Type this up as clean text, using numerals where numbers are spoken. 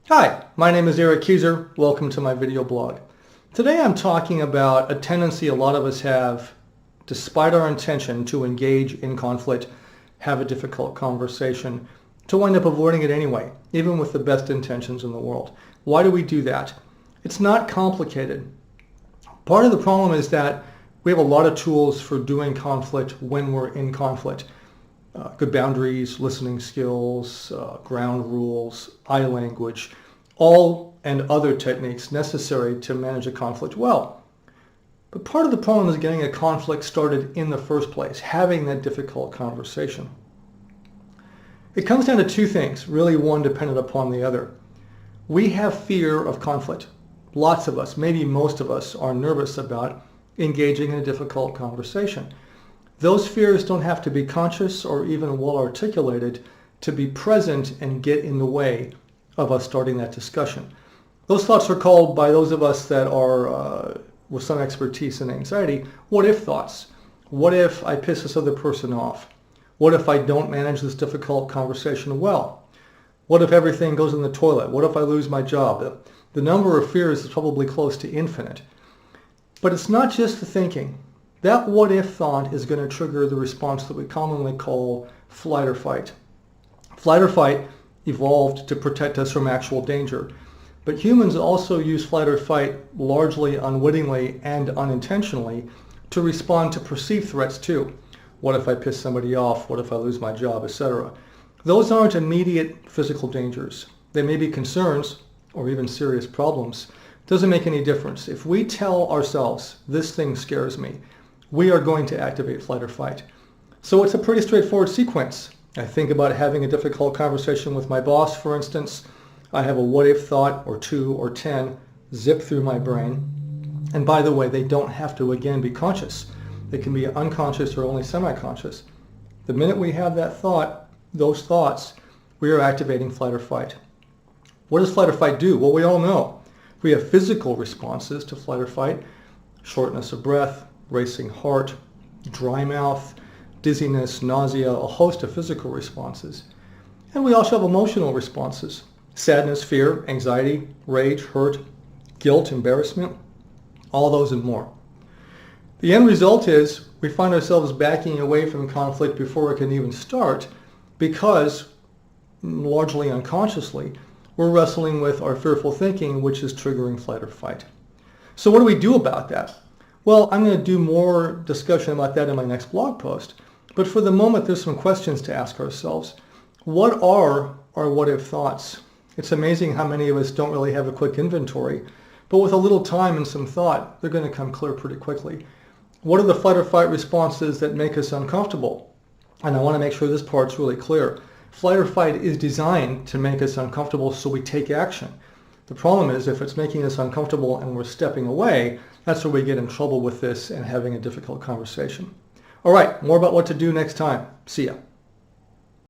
Hi, my name is Eric Kieser. Welcome to my video blog. Today I'm talking about a tendency a lot of us have, despite our intention to engage in conflict, have a difficult conversation, to wind up avoiding it anyway, even with the best intentions in the world. Why do we do that? It's not complicated. Part of the problem is that we have a lot of tools for doing conflict when we're in conflict. Good boundaries, listening skills, ground rules, eye language, all and other techniques necessary to manage a conflict well. But part of the problem is getting a conflict started in the first place, having that difficult conversation. It comes down to two things, really one dependent upon the other. We have fear of conflict. Lots of us, maybe most of us, are nervous about engaging in a difficult conversation. Those fears don't have to be conscious or even well articulated to be present and get in the way of us starting that discussion. Those thoughts are called, by those of us that are with some expertise in anxiety, what if thoughts. What if I piss this other person off? What if I don't manage this difficult conversation well? What if everything goes in the toilet? What if I lose my job? The number of fears is probably close to infinite. But it's not just the thinking. That what if thought is going to trigger the response that we commonly call flight or fight. Flight or fight evolved to protect us from actual danger. But humans also use flight or fight largely unwittingly and unintentionally to respond to perceived threats too. What if I piss somebody off? What if I lose my job, etc.? Those aren't immediate physical dangers. They may be concerns or even serious problems. Doesn't make any difference. If we tell ourselves, this thing scares me, we are going to activate flight or fight. So it's a pretty straightforward sequence. I think about having a difficult conversation with my boss, for instance. I have a what if thought or 2 or 10 zip through my brain. And by the way, they don't have to again be conscious. They can be unconscious or only semi-conscious. The minute we have that thought, those thoughts, we are activating flight or fight. What does flight or fight do? Well, we all know. We have physical responses to flight or fight: shortness of breath, racing heart, dry mouth, dizziness, nausea, a host of physical responses. And we also have emotional responses: sadness, fear, anxiety, rage, hurt, guilt, embarrassment, all those and more. The end result is we find ourselves backing away from conflict before it can even start because, largely unconsciously, we're wrestling with our fearful thinking, which is triggering flight or fight. So what do we do about that? Well, I'm going to do more discussion about that in my next blog post. But for the moment, there's some questions to ask ourselves. What are our what if thoughts? It's amazing how many of us don't really have a quick inventory. But with a little time and some thought, they're going to come clear pretty quickly. What are the flight or fight responses that make us uncomfortable? And I want to make sure this part's really clear. Flight or fight is designed to make us uncomfortable so we take action. The problem is if it's making us uncomfortable and we're stepping away, that's where we get in trouble with this and having a difficult conversation. All right, more about what to do next time. See ya.